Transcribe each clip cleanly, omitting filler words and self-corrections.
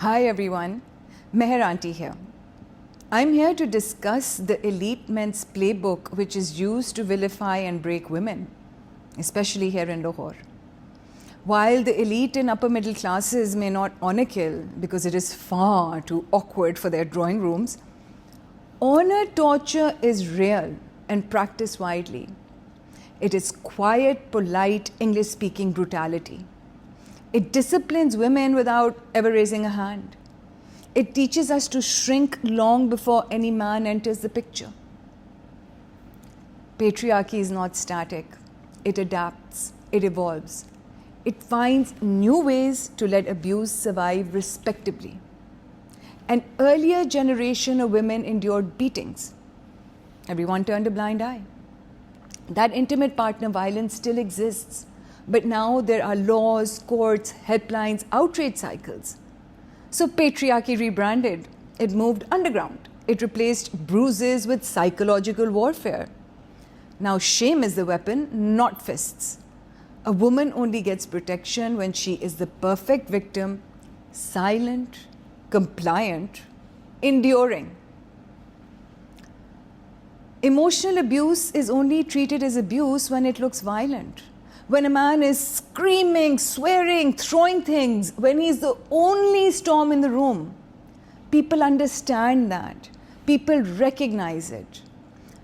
Hi everyone, Meher Aunty here. I'm here to discuss the elite men's playbook which is used to vilify and break women, especially here in Lahore. While the elite and upper middle classes may not honor kill because it is far too awkward for their drawing rooms, honor torture is real and practiced widely. It is quiet, polite, English-speaking brutality. It disciplines women without ever raising a hand. It teaches us to shrink long before any man enters the picture. Patriarchy is not static. It adapts, it evolves. It finds new ways to let abuse survive respectably. An earlier generation of women endured beatings. Everyone turned a blind eye. That intimate partner violence still exists. But now there are laws, courts, helplines, outrage cycles. So patriarchy rebranded. It moved underground. It replaced bruises with psychological warfare. Now shame is the weapon, not fists. A woman only gets protection when she is the perfect victim, silent, compliant, enduring. Emotional abuse is only treated as abuse when it looks violent. When a man is screaming, swearing, throwing things, when he's the only storm in the room, people understand that. People recognize it.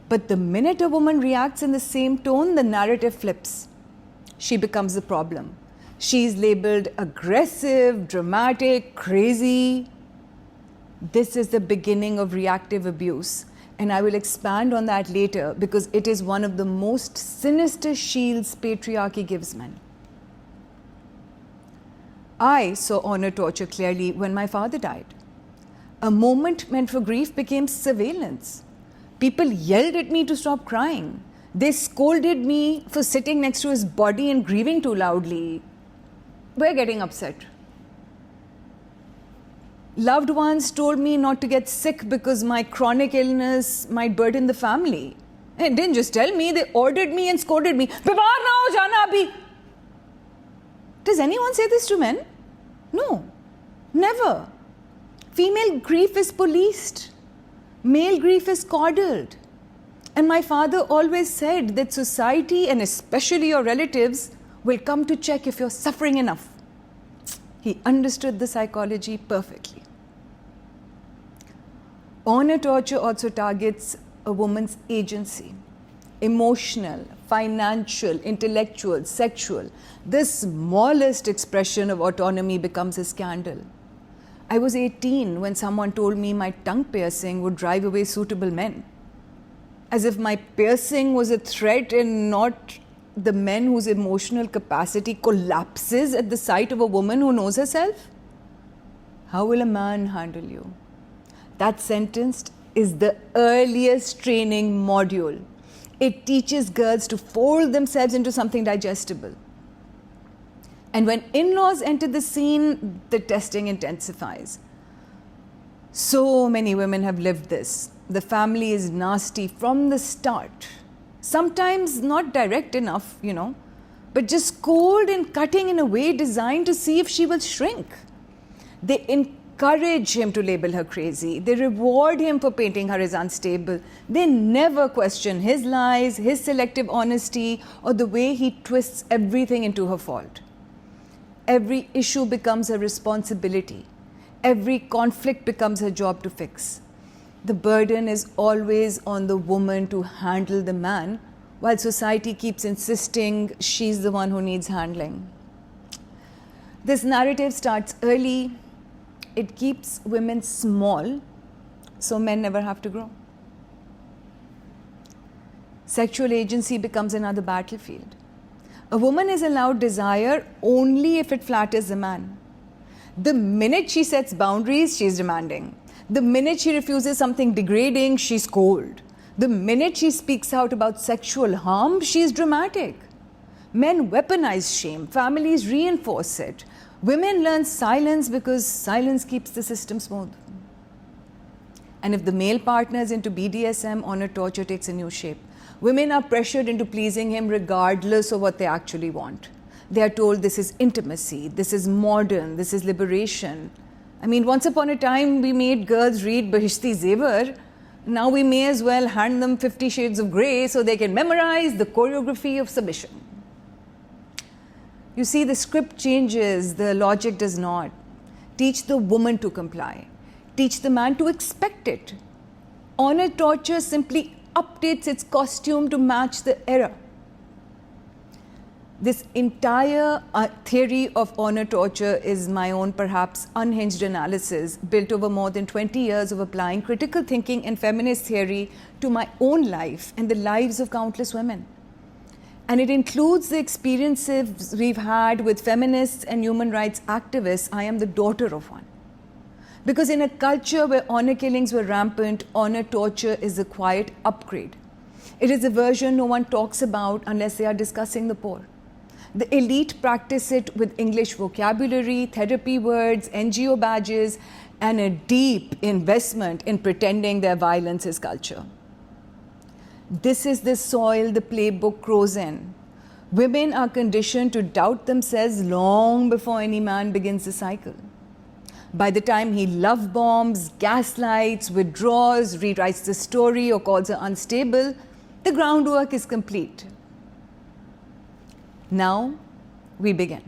But the minute a woman reacts in the same tone, the narrative flips. She becomes the problem. She's labeled aggressive, dramatic, crazy. This is the beginning of reactive abuse. And I will expand on that later because it is one of the most sinister shields patriarchy gives men. I saw honor torture clearly when my father died. A moment meant for grief became surveillance. People yelled at me to stop crying. They scolded me for sitting next to his body and grieving too loudly. We're getting upset. Loved ones told me not to get sick because my chronic illness might burden the family. And didn't just tell me, they ordered me and scolded me. Bimar na ho jana abhi. Does anyone say this to men? No, never. Female grief is policed. Male grief is coddled. And my father always said that society and especially your relatives will come to check if you're suffering enough. He understood the psychology perfectly. Honor torture also targets a woman's agency, emotional, financial, intellectual, sexual. The smallest expression of autonomy becomes a scandal. I was 18 when someone told me my tongue piercing would drive away suitable men. As if my piercing was a threat and not the men whose emotional capacity collapses at the sight of a woman who knows herself. How will a man handle you? That sentence is the earliest training module. It teaches girls to fold themselves into something digestible. And when in-laws enter the scene, the testing intensifies. So many women have lived this. The family is nasty from the start. Sometimes not direct enough, but just cold and cutting in a way designed to see if she will shrink. They encourage him to label her crazy. They reward him for painting her as unstable. They never question his lies, his selective honesty, or the way he twists everything into her fault. Every issue becomes a responsibility. Every conflict becomes her job to fix. The burden is always on the woman to handle the man, while society keeps insisting she's the one who needs handling. This narrative starts early. It keeps women small, so men never have to grow. Sexual agency becomes another battlefield. A woman is allowed desire only if it flatters the man. The minute she sets boundaries, she's demanding. The minute she refuses something degrading, she's cold. The minute she speaks out about sexual harm, she's dramatic. Men weaponize shame. Families reinforce it. Women learn silence because silence keeps the system smooth. And if the male partner is into BDSM, honor torture takes a new shape. Women are pressured into pleasing him regardless of what they actually want. They are told this is intimacy, this is modern, this is liberation. I mean, once upon a time we made girls read Bahishti Zevar. Now we may as well hand them 50 Shades of Grey so they can memorize the choreography of submission. You see, the script changes, the logic does not. Teach the woman to comply. Teach the man to expect it. Honor torture simply updates its costume to match the era. This entire theory of honor torture is my own, perhaps unhinged analysis built over more than 20 years of applying critical thinking and feminist theory to my own life and the lives of countless women. And it includes the experiences we've had with feminists and human rights activists. I am the daughter of one. Because in a culture where honor killings were rampant, honor torture is a quiet upgrade. It is a version no one talks about unless they are discussing the poor. The elite practice it with English vocabulary, therapy words, NGO badges, and a deep investment in pretending their violence is culture. This is the soil the playbook grows in. Women are conditioned to doubt themselves long before any man begins the cycle. By the time he love bombs, gaslights, withdraws, rewrites the story, or calls her unstable, the groundwork is complete. Now we begin.